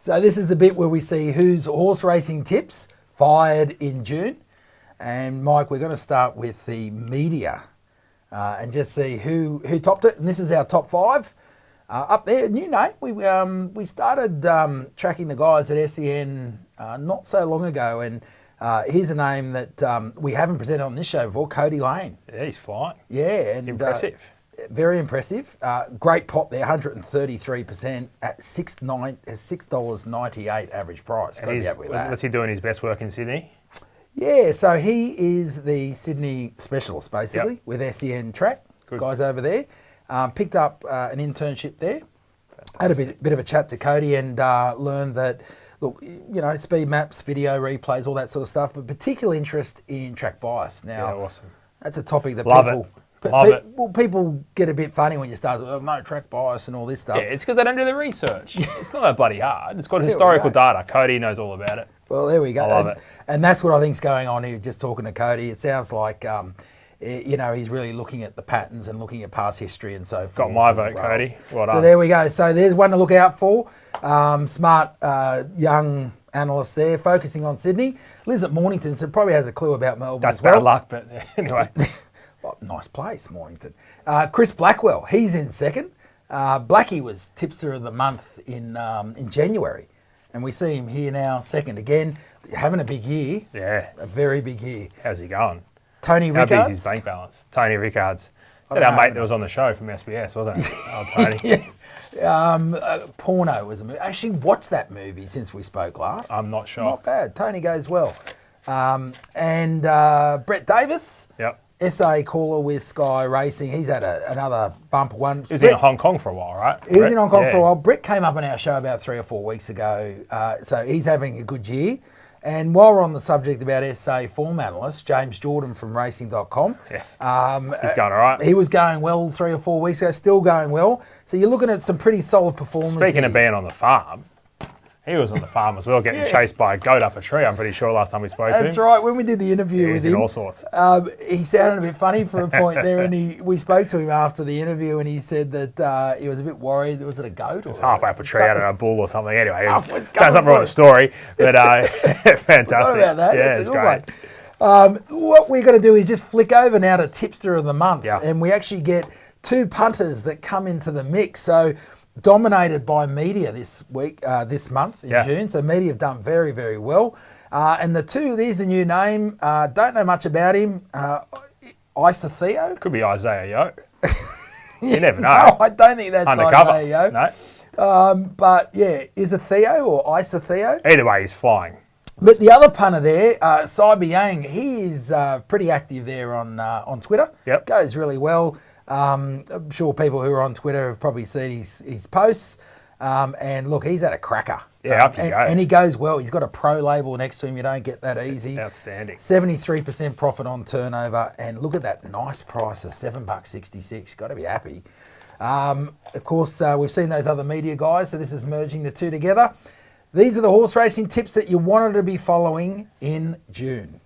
So this is the bit where we see whose horse racing tips fired in June. And Mike, we're going to start with the media and just see who topped it. And this is our top 5. Up there, new name. We started tracking the guys at SEN not so long ago, and here's a name that we haven't presented on this show before, Cody Lane. Yeah, he's flying. Yeah. And, impressive. Very impressive. Great pot there, 133% at $6.98 average price. Got to be happy with that. What's he doing his best work in Sydney? Yeah, so he is the Sydney specialist, basically, with SEN Track. Good. Guys over there. Picked up an internship there. Had a bit of a chat to Cody and learned that, look, speed maps, video replays, all that sort of stuff, but particular interest in track bias. Now, awesome. That's a topic that Love it. Well, people get a bit funny when you start, no track bias and all this stuff. Yeah, it's because they don't do the research. It's not that bloody hard. It's got historical data. Cody knows all about it. Well, there we go. I love it. And that's what I think's going on here, just talking to Cody. It sounds like, he's really looking at the patterns and looking at past history and so forth. Got my vote, Cody. Well done. So there we go. So there's one to look out for. Smart, young analyst there, focusing on Sydney. Lives at Mornington, so probably has a clue about Melbourne as well. That's bad luck, but anyway. Well, nice place, Mornington. Chris Blackwell, he's in second. Blackie was tipster of the month in January. And we see him here now, second again, having a big year. Yeah. A very big year. How's he going? Tony Rickards. How big is his bank balance? Tony Rickards. That our mate that was on the show from SBS, wasn't it? Oh, Tony. Porno was a movie. I actually watched that movie since we spoke last. I'm not sure. Not bad. Tony goes well. And Brett Davis. Yep. SA caller with Sky Racing. He's had another bumper one. He was in Hong Kong for a while, right? He was in Hong Kong for a while. Brett came up on our show about 3 or 4 weeks ago. So he's having a good year. And while we're on the subject about SA form analyst, James Jordan from racing.com. Yeah. He's going all right. He was going well 3 or 4 weeks ago, still going well. So you're looking at some pretty solid performance. Speaking of being on the farm, he was on the farm as well, getting chased by a goat up a tree, I'm pretty sure, last time we spoke to him. That's right. When we did the interview with him, all sorts. He sounded a bit funny for a point there, and we spoke to him after the interview, and he said that he was a bit worried. Was it a goat? Or it was halfway up a tree out of a bull or something. Anyway, sounds something wrong with the story, but fantastic. Forgot about that. Yeah, That's it's a good great. one. What we're going to do is just flick over now to Tipster of the Month, and we actually get 2 punters that come into the mix. So dominated by media this week, this month in June. So media have done very, very well. And the 2, there's a new name. Don't know much about him. Isa Theo. Could be Isaiah Yo. You never know. No, I don't think that's undercover. Isaiah Yo. No. But yeah, is it Theo or Isa Theo? Either way, he's flying. But the other punter there, Cyber Yang, he is pretty active there on Twitter. Yep. Goes really well. I'm sure people who are on Twitter have probably seen his posts. And look, he's had a cracker. Yeah, up you go. And he goes well. He's got a pro label next to him. You don't get that easy. Outstanding. 73% profit on turnover. And look at that nice price of $7.66. Got to be happy. Of course, we've seen those other media guys. So this is merging the 2 together. These are the horse racing tips that you wanted to be following in June.